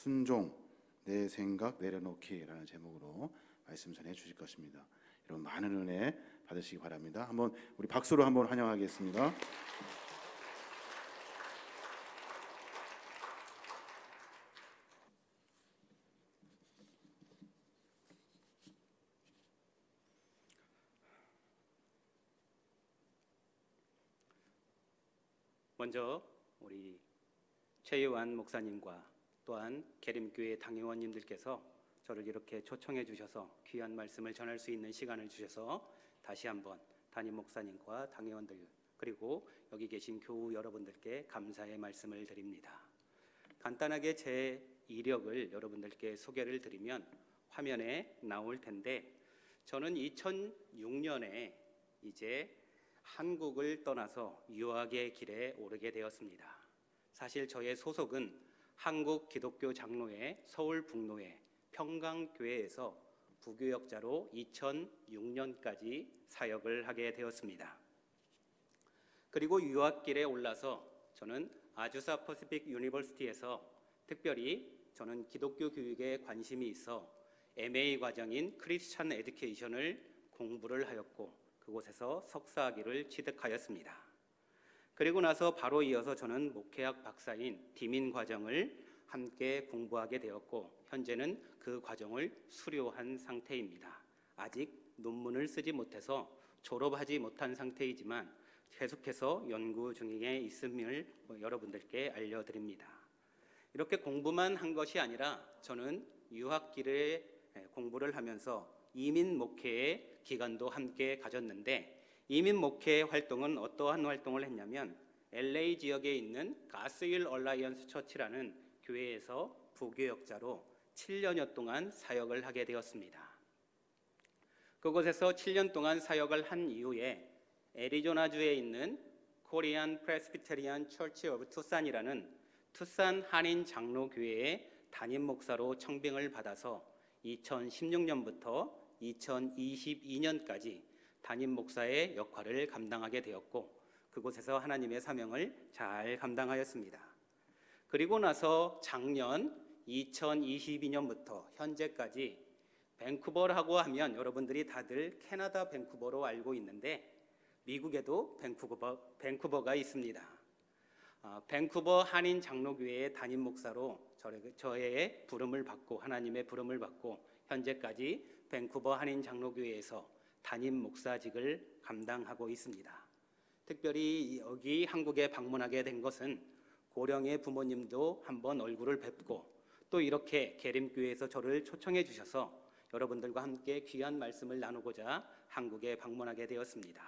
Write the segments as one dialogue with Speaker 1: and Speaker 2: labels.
Speaker 1: 순종, 내 생각 내려놓기라는 제목으로 말씀 전해 주실 것입니다. 여러분 많은 은혜 받으시기 바랍니다. 한번 우리 박수로 한번 환영하겠습니다.
Speaker 2: 먼저 우리 최요한 목사님과 또한 계림교회 당회원님들께서 저를 이렇게 초청해 주셔서 귀한 말씀을 전할 수 있는 시간을 주셔서 다시 한번 담임 목사님과 당회원들 그리고 여기 계신 교우 여러분들께 감사의 말씀을 드립니다. 간단하게 제 이력을 여러분들께 소개를 드리면 화면에 나올 텐데, 저는 2006년에 이제 한국을 떠나서 유학의 길에 오르게 되었습니다. 사실 저의 소속은 한국 기독교 장로회 서울 북로회 평강교회에서 부교역자로 2006년까지 사역을 하게 되었습니다. 그리고 유학길에 올라서 저는 아주사 퍼시픽 유니버시티에서 특별히 저는 기독교 교육에 관심이 있어 MA 과정인 크리스천 에듀케이션을 공부를 하였고 그곳에서 석사학위를 취득하였습니다. 그리고 나서 바로 이어서 저는 목회학 박사인 디민 과정을 함께 공부하게 되었고 현재는 그 과정을 수료한 상태입니다. 아직 논문을 쓰지 못해서 졸업하지 못한 상태이지만 계속해서 연구 중에 있음을 여러분들께 알려드립니다. 이렇게 공부만 한 것이 아니라 저는 유학길에 공부를 하면서 이민 목회의 기간도 함께 가졌는데, 이민 목회 활동은 어떠한 활동을 했냐면 LA 지역에 있는 가스윌 얼라이언스 처치라는 교회에서 부교역자로 7년여 동안 사역을 하게 되었습니다. 그곳에서 7년 동안 사역을 한 이후에 애리조나주에 있는 코리안 프레스비테리안 처치 오브 투산이라는 투산 한인 장로교회의 담임 목사로 청빙을 받아서 2016년부터 2022년까지 담임 목사의 역할을 감당하게 되었고 그곳에서 하나님의 사명을 잘 감당하였습니다. 그리고 나서 작년 2022년부터 현재까지 밴쿠버라고 하면 여러분들이 다들 캐나다 밴쿠버로 알고 있는데 미국에도 밴쿠버가 있습니다. 밴쿠버 한인 장로교회의 담임 목사로 저의 부름을 받고 하나님의 부름을 받고 현재까지 밴쿠버 한인 장로교회에서 담임 목사직을 감당하고 있습니다. 특별히 여기 한국에 방문하게 된 것은 고령의 부모님도 한번 얼굴을 뵙고 또 이렇게 계림교회에서 저를 초청해 주셔서 여러분들과 함께 귀한 말씀을 나누고자 한국에 방문하게 되었습니다.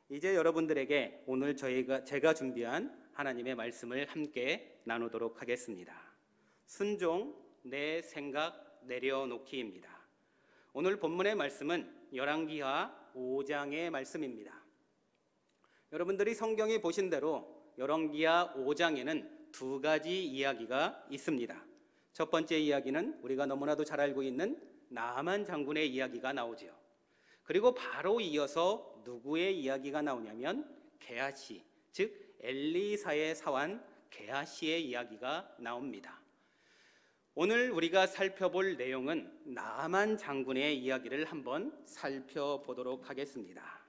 Speaker 2: 이제 여러분들에게 오늘 제가 준비한 하나님의 말씀을 함께 나누도록 하겠습니다. 순종, 내 생각 내려놓기입니다. 오늘 본문의 말씀은 열왕기하 5장의 말씀입니다. 여러분들이 성경에 보신 대로 열왕기하 5장에는 두 가지 이야기가 있습니다. 첫 번째 이야기는 우리가 너무나도 잘 알고 있는 나아만 장군의 이야기가 나오죠. 그리고 바로 이어서 누구의 이야기가 나오냐면 게하시, 즉 엘리사의 사환 게하시의 이야기가 나옵니다. 오늘 우리가 살펴볼 내용은 나아만 장군의 이야기를 한번 살펴보도록 하겠습니다.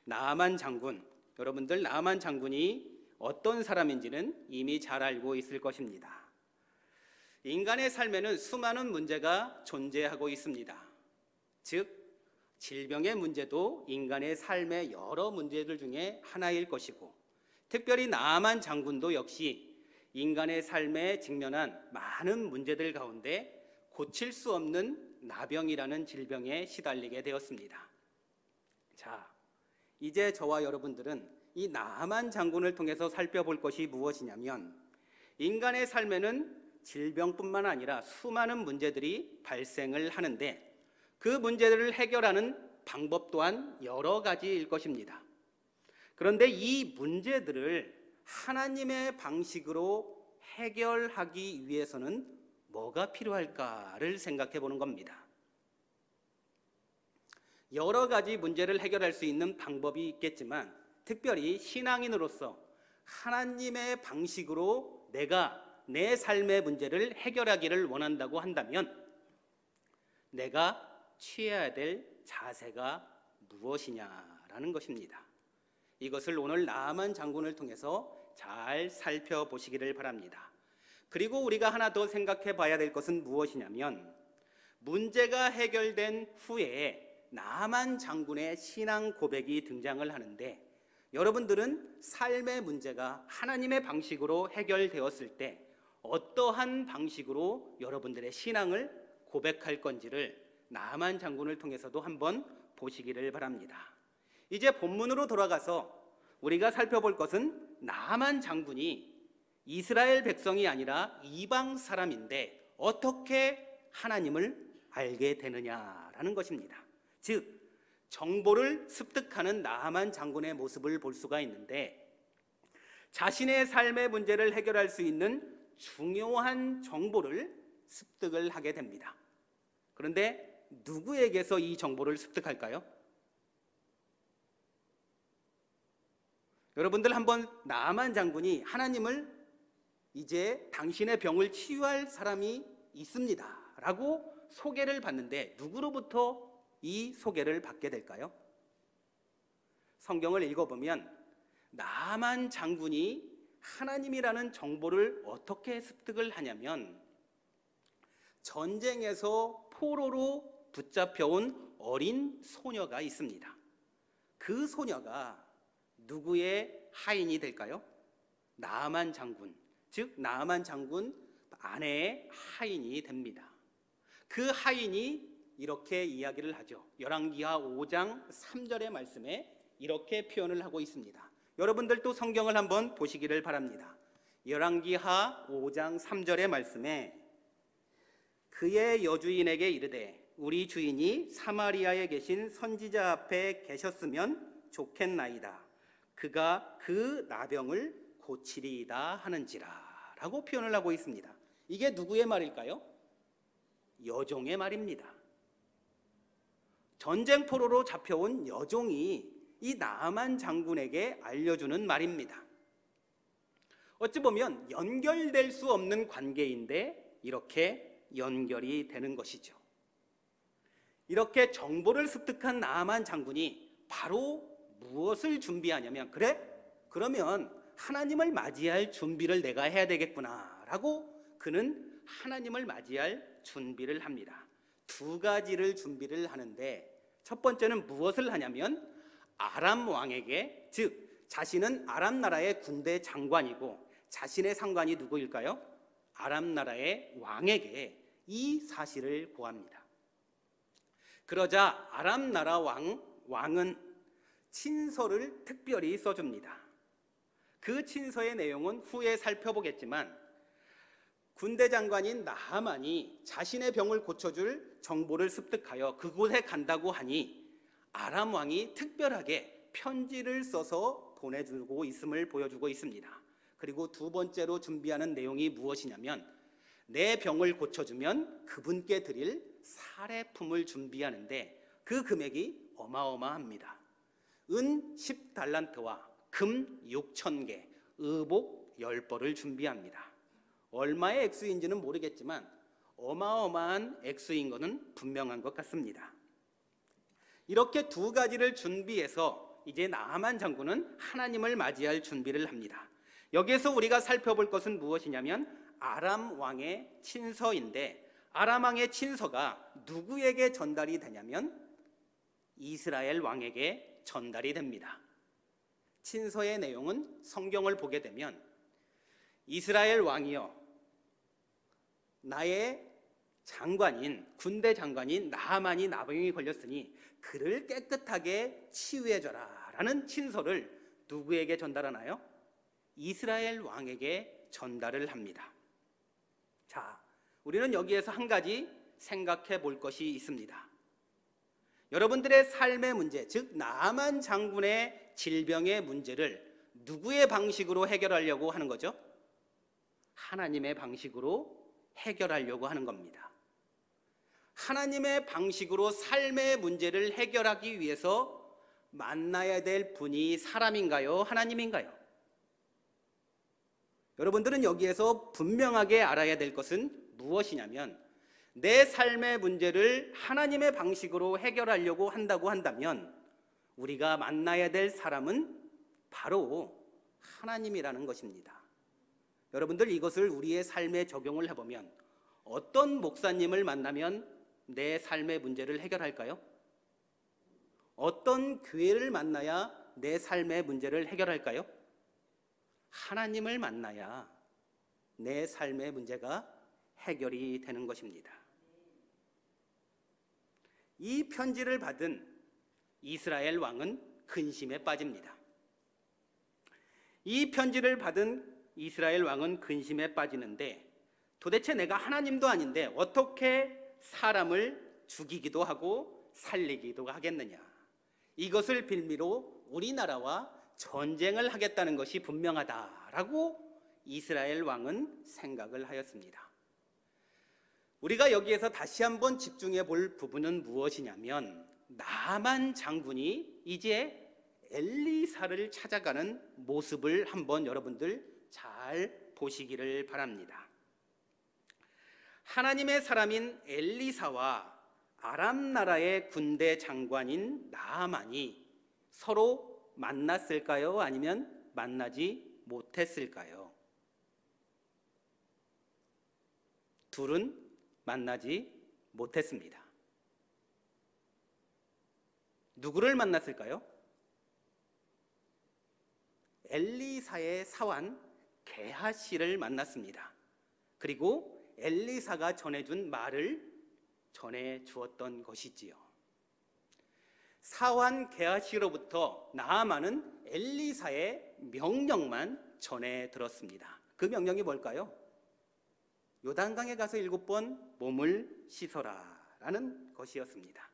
Speaker 2: 나아만 장군, 여러분들 나아만 장군이 어떤 사람인지는 이미 잘 알고 있을 것입니다. 인간의 삶에는 수많은 문제가 존재하고 있습니다. 즉 질병의 문제도 인간의 삶의 여러 문제들 중에 하나일 것이고 특별히 나아만 장군도 역시 인간의 삶에 직면한 많은 문제들 가운데 고칠 수 없는 나병이라는 질병에 시달리게 되었습니다. 자, 이제 저와 여러분들은 이 나아만 장군을 통해서 살펴볼 것이 무엇이냐면 인간의 삶에는 질병뿐만 아니라 수많은 문제들이 발생을 하는데 그 문제들을 해결하는 방법 또한 여러 가지일 것입니다. 그런데 이 문제들을 하나님의 방식으로 해결하기 위해서는 뭐가 필요할까를 생각해 보는 겁니다. 여러 가지 문제를 해결할 수 있는 방법이 있겠지만 특별히 신앙인으로서 하나님의 방식으로 내가 내 삶의 문제를 해결하기를 원한다고 한다면 내가 취해야 될 자세가 무엇이냐라는 것입니다. 이것을 오늘 나아만 장군을 통해서 잘 살펴보시기를 바랍니다. 그리고 우리가 하나 더 생각해 봐야 될 것은 무엇이냐면 문제가 해결된 후에 나아만 장군의 신앙 고백이 등장을 하는데 여러분들은 삶의 문제가 하나님의 방식으로 해결되었을 때 어떠한 방식으로 여러분들의 신앙을 고백할 건지를 나아만 장군을 통해서도 한번 보시기를 바랍니다. 이제 본문으로 돌아가서 우리가 살펴볼 것은 나아만 장군이 이스라엘 백성이 아니라 이방 사람인데 어떻게 하나님을 알게 되느냐라는 것입니다. 즉 정보를 습득하는 나아만 장군의 모습을 볼 수가 있는데 자신의 삶의 문제를 해결할 수 있는 중요한 정보를 습득을 하게 됩니다. 그런데 누구에게서 이 정보를 습득할까요? 여러분들 한번 나아만 장군이 하나님을 이제 당신의 병을 치유할 사람이 있습니다 라고 소개를 받는데 누구로부터 이 소개를 받게 될까요? 성경을 읽어보면 나아만 장군이 하나님이라는 정보를 어떻게 습득을 하냐면 전쟁에서 포로로 붙잡혀온 어린 소녀가 있습니다. 그 소녀가 누구의 하인이 될까요? 나아만 장군, 즉 나아만 장군 아내의 하인이 됩니다. 그 하인이 이렇게 이야기를 하죠. 열왕기하 5장 3절의 말씀에 이렇게 표현을 하고 있습니다. 여러분들도 성경을 한번 보시기를 바랍니다. 열왕기하 5장 3절의 말씀에 그의 여주인에게 이르되 우리 주인이 사마리아에 계신 선지자 앞에 계셨으면 좋겠나이다. 그가 그 나병을 고치리이다 하는지라 라고 표현을 하고 있습니다. 이게 누구의 말일까요? 여종의 말입니다. 전쟁 포로로 잡혀온 여종이 이 나아만 장군에게 알려주는 말입니다. 어찌 보면 연결될 수 없는 관계인데 이렇게 연결이 되는 것이죠. 이렇게 정보를 습득한 나아만 장군이 바로 무엇을 준비하냐면 그러면 하나님을 맞이할 준비를 내가 해야 되겠구나 라고 그는 하나님을 맞이할 준비를 합니다. 두 가지를 준비를 하는데 첫 번째는 무엇을 하냐면 아람 왕에게, 즉 자신은 아람 나라의 군대 장관이고 자신의 상관이 누구일까요? 아람 나라의 왕에게 이 사실을 고합니다. 그러자 아람 나라 왕은 친서를 특별히 써줍니다. 그 친서의 내용은 후에 살펴보겠지만 군대 장관인 나하만이 자신의 병을 고쳐줄 정보를 습득하여 그곳에 간다고 하니 아람 왕이 특별하게 편지를 써서 보내주고 있음을 보여주고 있습니다. 그리고 두 번째로 준비하는 내용이 무엇이냐면 내 병을 고쳐주면 그분께 드릴 사례품을 준비하는데 그 금액이 어마어마합니다. 은 10달란트와 금 6,000개, 의복 10벌을 준비합니다. 얼마의 액수인지는 모르겠지만 어마어마한 액수인 것은 분명한 것 같습니다. 이렇게 두 가지를 준비해서 이제 나아만 장군은 하나님을 맞이할 준비를 합니다. 여기에서 우리가 살펴볼 것은 무엇이냐면 아람 왕의 친서인데 아람 왕의 친서가 누구에게 전달이 되냐면 이스라엘 왕에게 전달이 됩니다. 친서의 내용은 성경을 보게 되면 이스라엘 왕이여 나의 장관인 군대 장관인 나하만이 나병이 걸렸으니 그를 깨끗하게 치유해줘라 라는 친서를 누구에게 전달하나요? 이스라엘 왕에게 전달을 합니다. 자, 우리는 여기에서 한 가지 생각해 볼 것이 있습니다. 여러분들의 삶의 문제, 즉 나아만 장군의 질병의 문제를 누구의 방식으로 해결하려고 하는 거죠? 하나님의 방식으로 해결하려고 하는 겁니다. 하나님의 방식으로 삶의 문제를 해결하기 위해서 만나야 될 분이 사람인가요? 하나님인가요? 여러분들은 여기에서 분명하게 알아야 될 것은 무엇이냐면, 내 삶의 문제를 하나님의 방식으로 해결하려고 한다고 한다면 우리가 만나야 될 사람은 바로 하나님이라는 것입니다. 여러분들, 이것을 우리의 삶에 적용을 해보면 어떤 목사님을 만나면 내 삶의 문제를 해결할까요? 어떤 교회를 만나야 내 삶의 문제를 해결할까요? 하나님을 만나야 내 삶의 문제가 해결이 되는 것입니다. 이 편지를 받은 이스라엘 왕은 근심에 빠집니다. 이 편지를 받은 이스라엘 왕은 근심에 빠지는데, 도대체 내가 하나님도 아닌데 어떻게 사람을 죽이기도 하고 살리기도 하겠느냐, 이것을 빌미로 우리나라와 전쟁을 하겠다는 것이 분명하다라고 이스라엘 왕은 생각을 하였습니다. 우리가 여기에서 다시 한번 집중해 볼 부분은 무엇이냐면, 나만 장군이 이제 엘리사를 찾아가는 모습을 한번 여러분들 잘 보시기를 바랍니다. 하나님의 사람인 엘리사와 아람 나라의 군대 장관인 나아만이 서로 만났을까요? 아니면 만나지 못했을까요? 둘은 만나지 못했습니다. 누구를 만났을까요? 엘리사의 사환 게하시를 만났습니다. 그리고 엘리사가 전해준 말을 전해 주었던 것이지요. 사환 게하시로부터 나아만은 엘리사의 명령만 전해 들었습니다. 그 명령이 뭘까요? 요단강에 가서 7번 몸을 씻어라 라는 것이었습니다.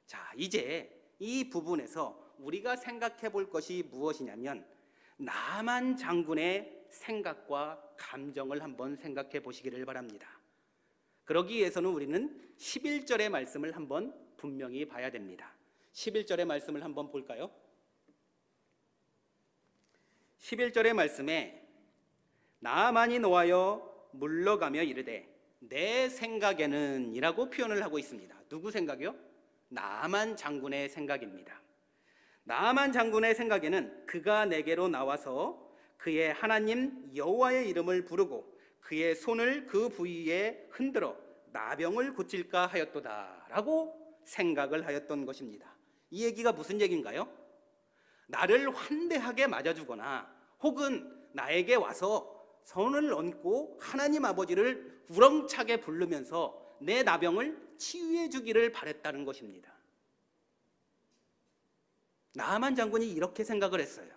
Speaker 2: 자, 이제 이 부분에서 우리가 생각해 볼 것이 무엇이냐면, 나만 장군의 생각과 감정을 한번 생각해 보시기를 바랍니다. 그러기 위해서는 우리는 11절의 말씀을 한번 분명히 봐야 됩니다. 11절의 말씀을 한번 볼까요? 11절의 말씀에 나아만이 노하여 물러가며 이르되 내 생각에는 이라고 표현을 하고 있습니다. 누구 생각이요? 나아만 장군의 생각입니다. 나아만 장군의 생각에는 그가 내게로 나와서 그의 하나님 여호와의 이름을 부르고 그의 손을 그 부위에 흔들어 나병을 고칠까 하였도다 라고 생각을 하였던 것입니다. 이 얘기가 무슨 얘기인가요? 나를 환대하게 맞아주거나 혹은 나에게 와서 손을 얹고 하나님 아버지를 우렁차게 부르면서 내 나병을 치유해 주기를 바랬다는 것입니다. 나아만 장군이 이렇게 생각을 했어요.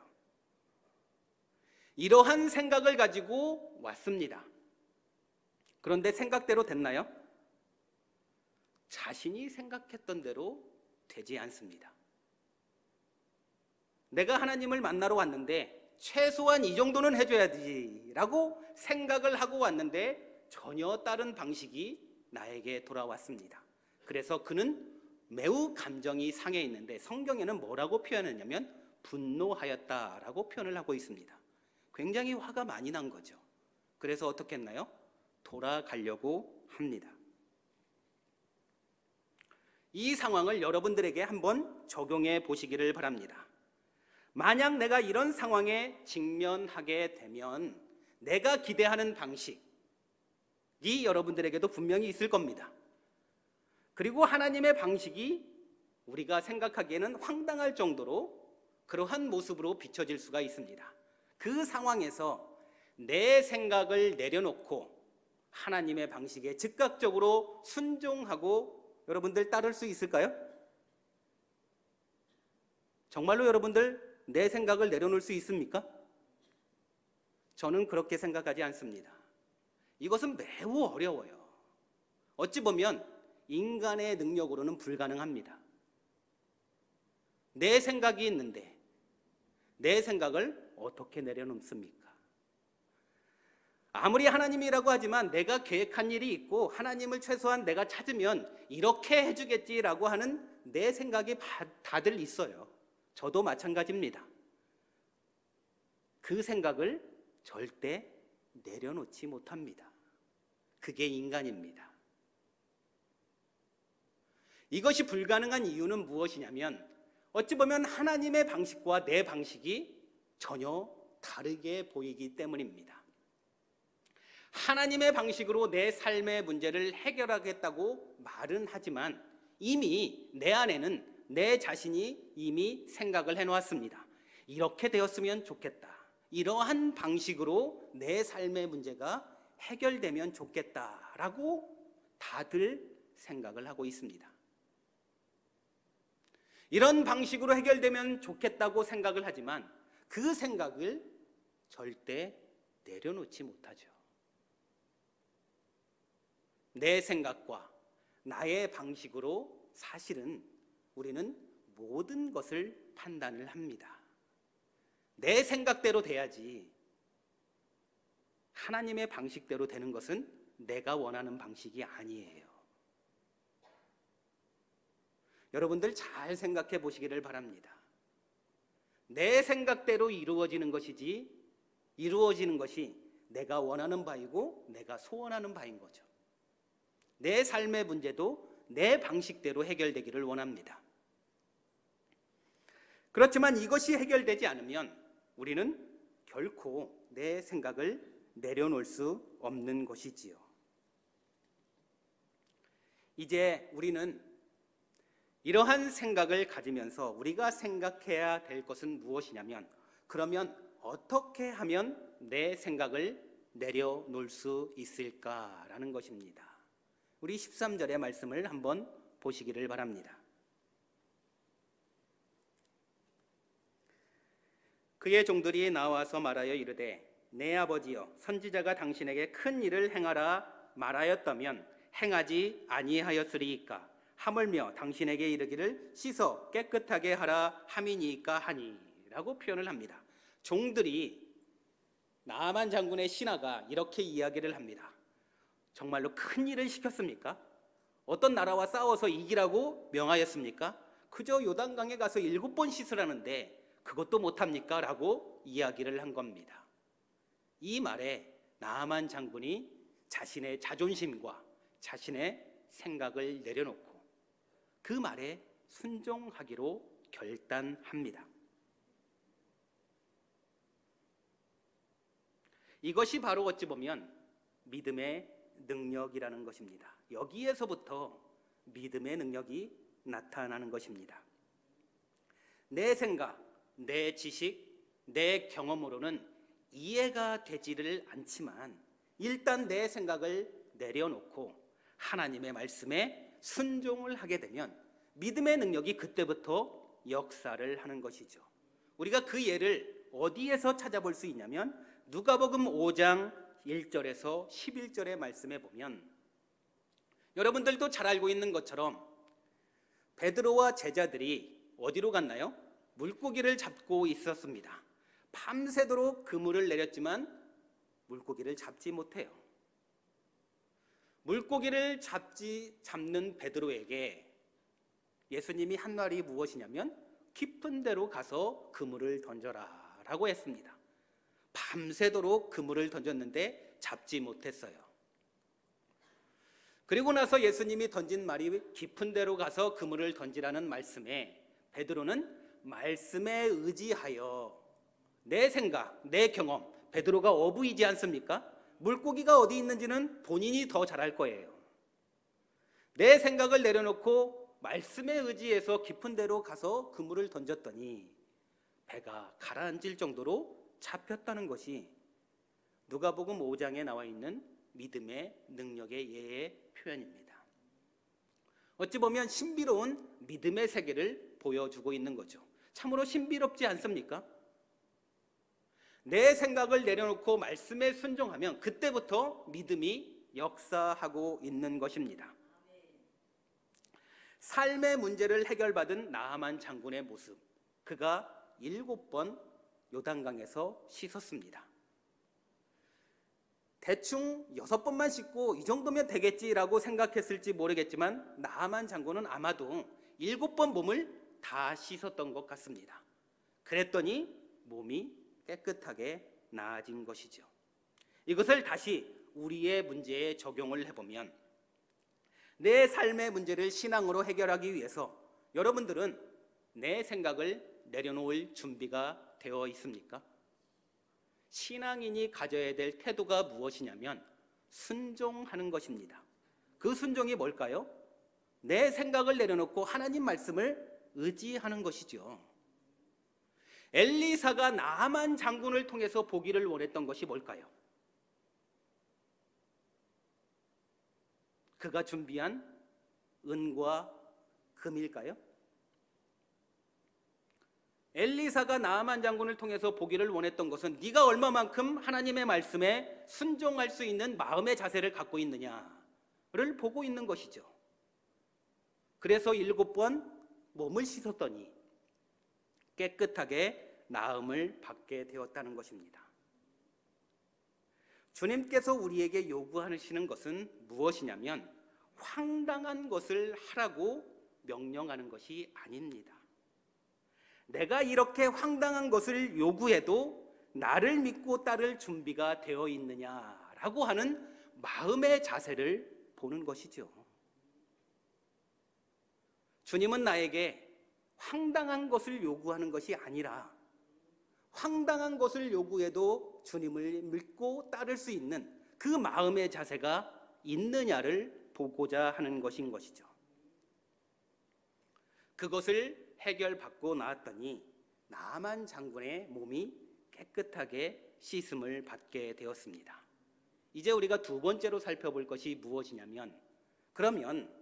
Speaker 2: 이러한 생각을 가지고 왔습니다. 그런데 생각대로 됐나요? 자신이 생각했던 대로 되지 않습니다. 내가 하나님을 만나러 왔는데 최소한 이 정도는 해줘야지 라고 생각을 하고 왔는데 전혀 다른 방식이 나에게 돌아왔습니다. 그래서 그는 매우 감정이 상해 있는데 성경에는 뭐라고 표현했냐면 분노하였다라고 표현을 하고 있습니다. 굉장히 화가 많이 난 거죠. 그래서 어떻게 했나요? 돌아가려고 합니다. 이 상황을 여러분들에게 한번 적용해 보시기를 바랍니다. 만약 내가 이런 상황에 직면하게 되면 내가 기대하는 방식이 여러분들에게도 분명히 있을 겁니다. 그리고 하나님의 방식이 우리가 생각하기에는 황당할 정도로 그러한 모습으로 비춰질 수가 있습니다. 그 상황에서 내 생각을 내려놓고 하나님의 방식에 즉각적으로 순종하고 여러분들 따를 수 있을까요? 정말로 여러분들 내 생각을 내려놓을 수 있습니까? 저는 그렇게 생각하지 않습니다. 이것은 매우 어려워요. 어찌 보면 인간의 능력으로는 불가능합니다. 내 생각이 있는데 내 생각을 어떻게 내려놓습니까? 아무리 하나님이라고 하지만 내가 계획한 일이 있고 하나님을 최소한 내가 찾으면 이렇게 해주겠지라고 하는 내 생각이 다들 있어요. 저도 마찬가지입니다. 그 생각을 절대 내려놓지 못합니다. 그게 인간입니다. 이것이 불가능한 이유는 무엇이냐면 어찌 보면 하나님의 방식과 내 방식이 전혀 다르게 보이기 때문입니다. 하나님의 방식으로 내 삶의 문제를 해결하겠다고 말은 하지만 이미 내 안에는 내 자신이 이미 생각을 해놓았습니다. 이렇게 되었으면 좋겠다. 이러한 방식으로 내 삶의 문제가 해결되면 좋겠다라고 다들 생각을 하고 있습니다. 이런 방식으로 해결되면 좋겠다고 생각을 하지만 그 생각을 절대 내려놓지 못하죠. 내 생각과 나의 방식으로 사실은 우리는 모든 것을 판단을 합니다. 내 생각대로 돼야지 하나님의 방식대로 되는 것은 내가 원하는 방식이 아니에요. 여러분들 잘 생각해 보시기를 바랍니다. 내 생각대로 이루어지는 것이지 이루어지는 것이 내가 원하는 바이고 내가 소원하는 바인 거죠. 내 삶의 문제도 내 방식대로 해결되기를 원합니다. 그렇지만 이것이 해결되지 않으면 우리는 결코 내 생각을 내려놓을 수 없는 것이지요. 이제 우리는 이러한 생각을 가지면서 우리가 생각해야 될 것은 무엇이냐면 그러면 어떻게 하면 내 생각을 내려놓을 수 있을까라는 것입니다. 우리 13절의 말씀을 한번 보시기를 바랍니다. 그의 종들이 나와서 말하여 이르되 내 아버지여 선지자가 당신에게 큰 일을 행하라 말하였다면 행하지 아니하였으리이까 하물며 당신에게 이르기를 씻어 깨끗하게 하라 함이니까 하니라고 표현을 합니다. 종들이 나아만 장군의 신하가 이렇게 이야기를 합니다. 정말로 큰 일을 시켰습니까? 어떤 나라와 싸워서 이기라고 명하였습니까? 그저 요단강에 가서 7번 씻으라는데 그것도 못합니까? 라고 이야기를 한 겁니다. 이 말에 나아만 장군이 자신의 자존심과 자신의 생각을 내려놓고 그 말에 순종하기로 결단합니다. 이것이 바로 어찌 보면 믿음의 능력이라는 것입니다. 여기에서부터 믿음의 능력이 나타나는 것입니다. 내 생각, 내 지식, 내 경험으로는 이해가 되지를 않지만 일단 내 생각을 내려놓고 하나님의 말씀에 순종을 하게 되면 믿음의 능력이 그때부터 역사를 하는 것이죠. 우리가 그 예를 어디에서 찾아볼 수 있냐면 누가복음 5장 1절에서 11절의 말씀에 보면 여러분들도 잘 알고 있는 것처럼 베드로와 제자들이 어디로 갔나요? 물고기를 잡고 있었습니다. 밤새도록 그물을 내렸지만 물고기를 잡지 못해요. 물고기를 잡는 베드로에게 예수님이 한 말이 무엇이냐면 깊은 데로 가서 그물을 던져라 라고 했습니다. 밤새도록 그물을 던졌는데 잡지 못했어요. 그리고 나서 예수님이 던진 말이 깊은 데로 가서 그물을 던지라는 말씀에 베드로는 말씀에 의지하여 내 생각, 내 경험, 베드로가 어부이지 않습니까? 물고기가 어디 있는지는 본인이 더 잘 알 거예요. 내 생각을 내려놓고 말씀에 의지해서 깊은 데로 가서 그물을 던졌더니 배가 가라앉을 정도로 잡혔다는 것이 누가복음 5장에 나와 있는 믿음의 능력의 예의 표현입니다. 어찌 보면 신비로운 믿음의 세계를 보여주고 있는 거죠. 참으로 신비롭지 않습니까? 내 생각을 내려놓고 말씀에 순종하면 그때부터 믿음이 역사하고 있는 것입니다. 삶의 문제를 해결받은 나아만 장군의 모습, 그가 7번 요단강에서 씻었습니다. 대충 6번만 씻고 이 정도면 되겠지라고 생각했을지 모르겠지만 나아만 장군은 아마도 7번 몸을 다 씻었던 것 같습니다. 그랬더니 몸이 깨끗하게 나아진 것이죠. 이것을 다시 우리의 문제에 적용을 해보면 내 삶의 문제를 신앙으로 해결하기 위해서 여러분들은 내 생각을 내려놓을 준비가 되어 있습니까? 신앙인이 가져야 될 태도가 무엇이냐면 순종하는 것입니다. 그 순종이 뭘까요? 내 생각을 내려놓고 하나님 말씀을 의지하는 것이죠. 엘리사가 나만 장군을 통해서 보기를 원했던 것이 뭘까요? 그가 준비한 은과 금일까요? 엘리사가 나아만 장군을 통해서 보기를 원했던 것은 네가 얼마만큼 하나님의 말씀에 순종할 수 있는 마음의 자세를 갖고 있느냐를 보고 있는 것이죠. 그래서 7번 몸을 씻었더니 깨끗하게 나음을 받게 되었다는 것입니다. 주님께서 우리에게 요구하시는 것은 무엇이냐면 황당한 것을 하라고 명령하는 것이 아닙니다. 내가 이렇게 황당한 것을 요구해도 나를 믿고 따를 준비가 되어 있느냐라고 하는 마음의 자세를 보는 것이죠. 주님은 나에게 황당한 것을 요구하는 것이 아니라 황당한 것을 요구해도 주님을 믿고 따를 수 있는 그 마음의 자세가 있느냐를 보고자 하는 것인 것이죠. 그것을 해결받고 나왔더니 나만 장군의 몸이 깨끗하게 씻음을 받게 되었습니다. 이제 우리가 두 번째로 살펴볼 것이 무엇이냐면, 그러면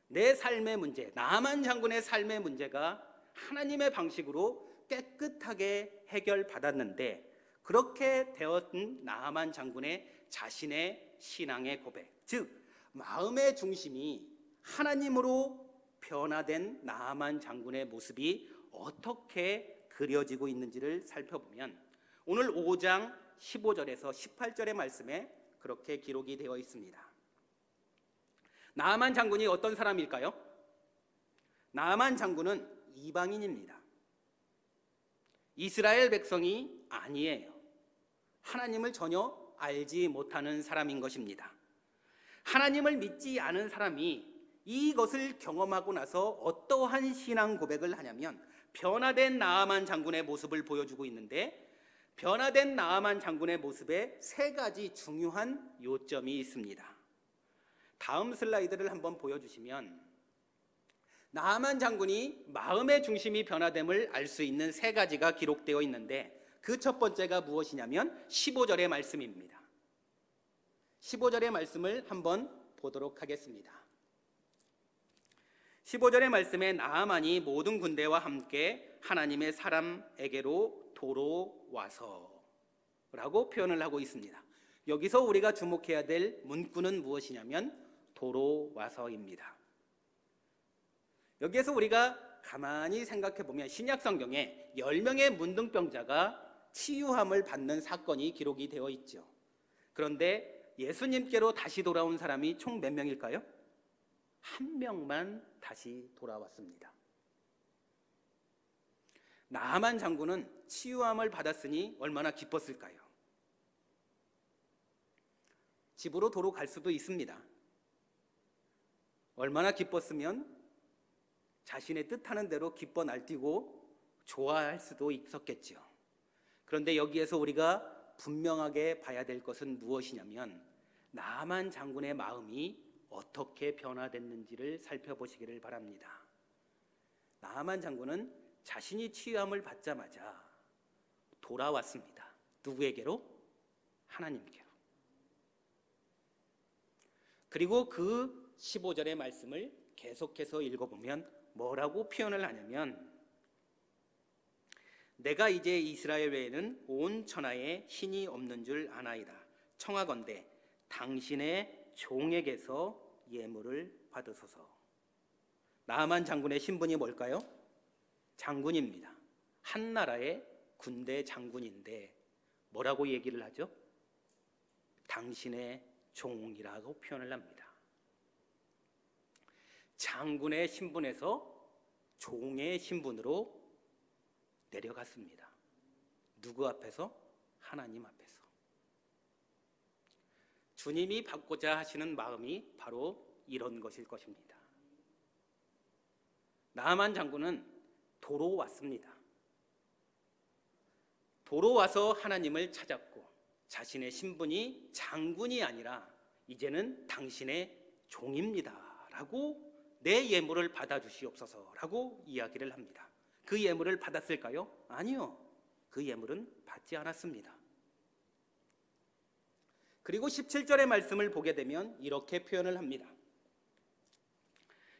Speaker 2: 내 삶의 문제, 나만 장군의 삶의 문제가 하나님의 방식으로 깨끗하게 해결받았는데, 그렇게 되었던 나아만 장군의 자신의 신앙의 고백, 즉 마음의 중심이 하나님으로 변화된 나아만 장군의 모습이 어떻게 그려지고 있는지를 살펴보면 오늘 5장 15절에서 18절의 말씀에 그렇게 기록이 되어 있습니다. 나아만 장군이 어떤 사람일까요? 나아만 장군은 이방인입니다. 이스라엘 백성이 아니에요. 하나님을 전혀 알지 못하는 사람인 것입니다. 하나님을 믿지 않은 사람이 이것을 경험하고 나서 어떠한 신앙 고백을 하냐면 변화된 나아만 장군의 모습을 보여주고 있는데, 변화된 나아만 장군의 모습에 세 가지 중요한 요점이 있습니다. 다음 슬라이드를 한번 보여주시면 나아만 장군이 마음의 중심이 변화됨을 알 수 있는 세 가지가 기록되어 있는데, 그 첫 번째가 무엇이냐면 15절의 말씀입니다. 15절의 말씀을 한번 보도록 하겠습니다. 15절의 말씀에 나아만이 모든 군대와 함께 하나님의 사람에게로 도로 와서 라고 표현을 하고 있습니다. 여기서 우리가 주목해야 될 문구는 무엇이냐면 도로 와서입니다. 여기에서 우리가 가만히 생각해 보면 신약 성경에 10명의 문둥병자가 치유함을 받는 사건이 기록이 되어 있죠. 그런데 예수님께로 다시 돌아온 사람이 총 몇 명일까요? 한 명만 다시 돌아왔습니다. 나아만 장군은 치유함을 받았으니 얼마나 기뻤을까요? 집으로 도로 갈 수도 있습니다. 얼마나 기뻤으면 자신의 뜻하는 대로 기뻐 날뛰고 좋아할 수도 있었겠죠. 그런데 여기에서 우리가 분명하게 봐야 될 것은 무엇이냐면 나아만 장군의 마음이 어떻게 변화됐는지를 살펴보시기를 바랍니다. 나아만 장군은 자신이 치유함을 받자마자 돌아왔습니다. 누구에게로? 하나님께로. 그리고 그 15절의 말씀을 계속해서 읽어보면 뭐라고 표현을 하냐면 내가 이제 이스라엘 외에는 온 천하에 신이 없는 줄 아나이다. 청하건대 당신의 종에게서 예물을 받으소서. 나아만 장군의 신분이 뭘까요? 장군입니다. 한 나라의 군대 장군인데 뭐라고 얘기를 하죠? 당신의 종이라고 표현을 합니다. 장군의 신분에서 종의 신분으로 내려갔습니다. 누구 앞에서? 하나님 앞에서. 주님이 받고자 하시는 마음이 바로 이런 것일 것입니다. 나아만 장군은 도로 왔습니다. 도로 와서 하나님을 찾았고 자신의 신분이 장군이 아니라 이제는 당신의 종입니다 라고 내 예물을 받아주시옵소서 라고 이야기를 합니다. 그 예물을 받았을까요? 아니요. 그 예물은 받지 않았습니다. 그리고 17절의 말씀을 보게 되면 이렇게 표현을 합니다.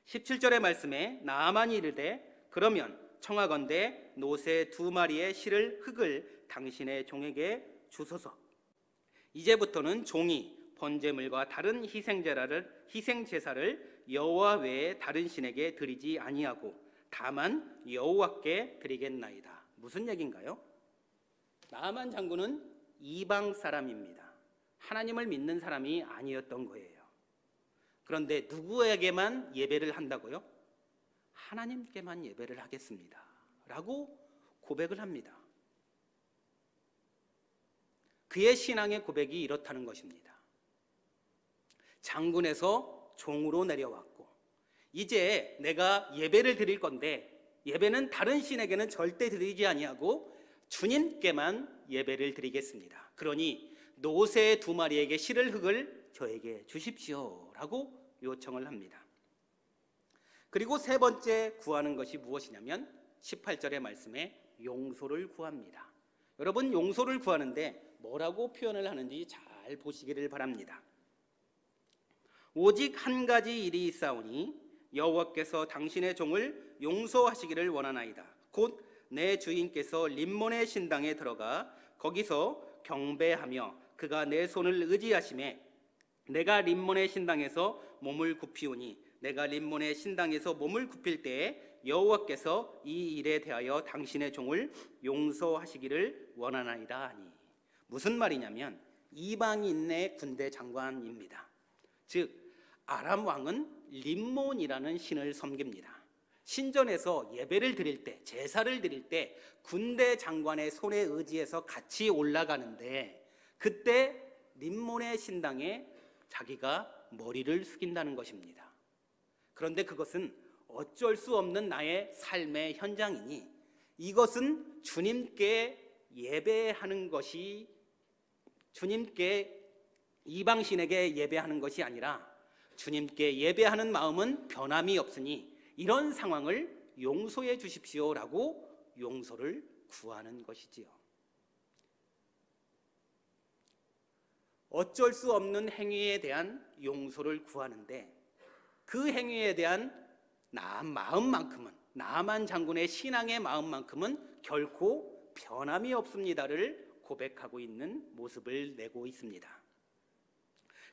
Speaker 2: 17절의 말씀에 나아만이 이르되 그러면 청하건대 노새 2마리의 실을 흙을 당신의 종에게 주소서. 이제부터는 종이 번제물과 다른 희생제사를 여호와 외에 다른 신에게 드리지 아니하고 다만 여호와께 드리겠나이다. 무슨 얘기인가요? 나아만 장군은 이방 사람입니다. 하나님을 믿는 사람이 아니었던 거예요. 그런데 누구에게만 예배를 한다고요? 하나님께만 예배를 하겠습니다 라고 고백을 합니다. 그의 신앙의 고백이 이렇다는 것입니다. 장군에서 종으로 내려왔고 이제 내가 예배를 드릴 건데 예배는 다른 신에게는 절대 드리지 아니하고 주님께만 예배를 드리겠습니다. 그러니 노새 2마리에게 실을 흙을 저에게 주십시오 라고 요청을 합니다. 그리고 세 번째 구하는 것이 무엇이냐면 18절의 말씀에 용서를 구합니다. 여러분, 용서를 구하는데 뭐라고 표현을 하는지 잘 보시기를 바랍니다. 오직 한 가지 일이 있사오니 여호와께서 당신의 종을 용서하시기를 원하나이다. 곧 내 주인께서 림몬의 신당에 들어가 거기서 경배하며 그가 내 손을 의지하심에 내가 림몬의 신당에서 몸을 굽히오니 내가 림몬의 신당에서 몸을 굽힐 때에 여호와께서 이 일에 대하여 당신의 종을 용서하시기를 원하나이다 하니. 무슨 말이냐면 이방인의 군대 장관입니다. 즉 아람 왕은 림몬이라는 신을 섬깁니다. 신전에서 예배를 드릴 때, 제사를 드릴 때 군대 장관의 손에 의지해서 같이 올라가는데 그때 림몬의 신당에 자기가 머리를 숙인다는 것입니다. 그런데 그것은 어쩔 수 없는 나의 삶의 현장이니 이것은 주님께 예배하는 것이, 주님께 이방신에게 예배하는 것이 아니라 주님께 예배하는 마음은 변함이 없으니 이런 상황을 용서해 주십시오라고 용서를 구하는 것이지요. 어쩔 수 없는 행위에 대한 용서를 구하는데 그 행위에 대한 마음만큼은, 나아만 장군의 신앙의 마음만큼은 결코 변함이 없습니다를 고백하고 있는 모습을 내고 있습니다.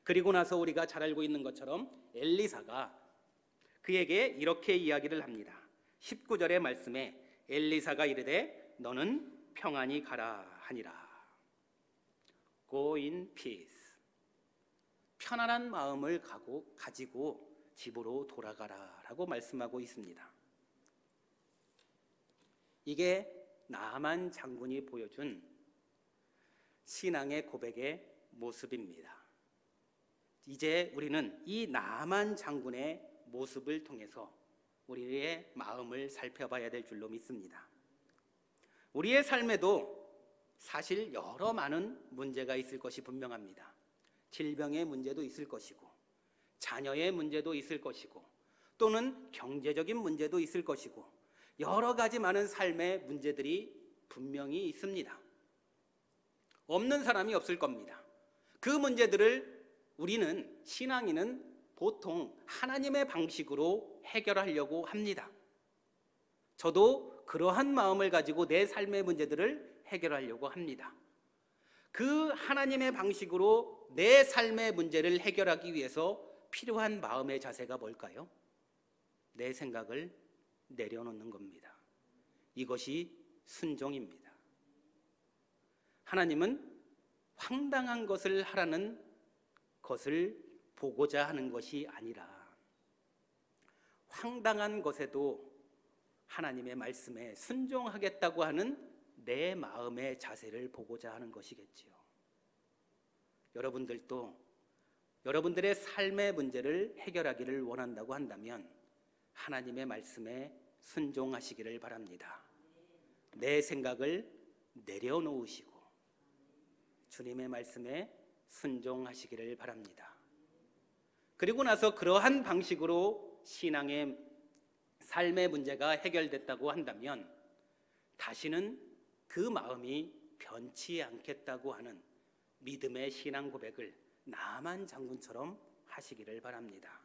Speaker 2: 그리고 나서 우리가 잘 알고 있는 것처럼 엘리사가 그에게 이렇게 이야기를 합니다. 19절의 말씀에 엘리사가 이르되 너는 평안히 가라 하니라. Go in peace. 편안한 마음을 가지고 집으로 돌아가라 라고 말씀하고 있습니다. 이게 나아만 장군이 보여준 신앙의 고백의 모습입니다. 이제 우리는 이 나아만 장군의 모습을 통해서 우리의 마음을 살펴봐야 될 줄로 믿습니다. 우리의 삶에도 사실 여러 많은 문제가 있을 것이 분명합니다. 질병의 문제도 있을 것이고 자녀의 문제도 있을 것이고 또는 경제적인 문제도 있을 것이고 여러 가지 많은 삶의 문제들이 분명히 있습니다. 없는 사람이 없을 겁니다. 그 문제들을 우리는, 신앙인은 보통 하나님의 방식으로 해결하려고 합니다. 저도 그러한 마음을 가지고 내 삶의 문제들을 해결하려고 합니다. 그 하나님의 방식으로 내 삶의 문제를 해결하기 위해서 필요한 마음의 자세가 뭘까요? 내 생각을 내려놓는 겁니다. 이것이 순종입니다. 하나님은 황당한 것을 하라는 것을 보고자 하는 것이 아니라 황당한 것에도 하나님의 말씀에 순종하겠다고 하는 내 마음의 자세를 보고자 하는 것이겠지요. 여러분들도 여러분들의 삶의 문제를 해결하기를 원한다고 한다면 하나님의 말씀에 순종하시기를 바랍니다. 내 생각을 내려놓으시고 주님의 말씀에 순종하시기를 바랍니다. 그리고 나서 그러한 방식으로 신앙의 삶의 문제가 해결됐다고 한다면 다시는 그 마음이 변치 않겠다고 하는 믿음의 신앙 고백을 나만 장군처럼 하시기를 바랍니다.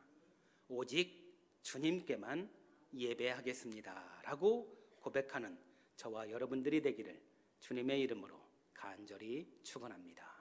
Speaker 2: 오직 주님께만 예배하겠습니다 라고 고백하는 저와 여러분들이 되기를 주님의 이름으로 간절히 축원합니다.